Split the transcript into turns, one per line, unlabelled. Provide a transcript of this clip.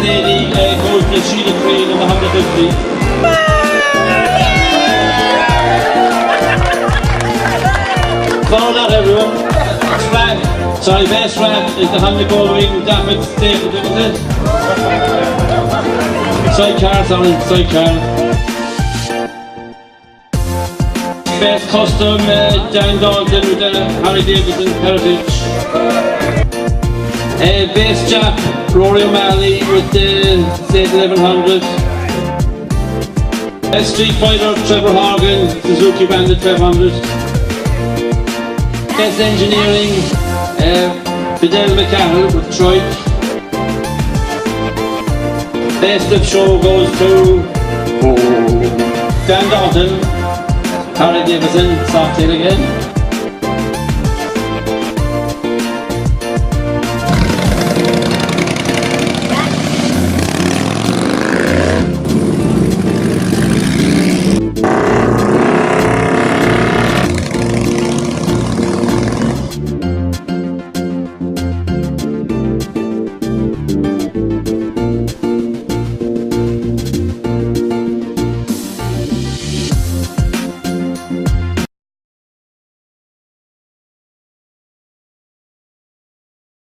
lady goes to Sheila Crane in the 150. Follow that, everyone. Best rat is the 100 goal wing David David, isn't it? Sidecar. Best custom Dan Dalton with the Harry Davidson Heritage. Best Jack Rory O'Malley with the State 1100. Best Street Fighter Trevor Horgan Suzuki Bandit 1200. Best Engineering Fidel McCannell with Troy. Best of Show goes to Dan Dalton, Harry Davidson, Softail again.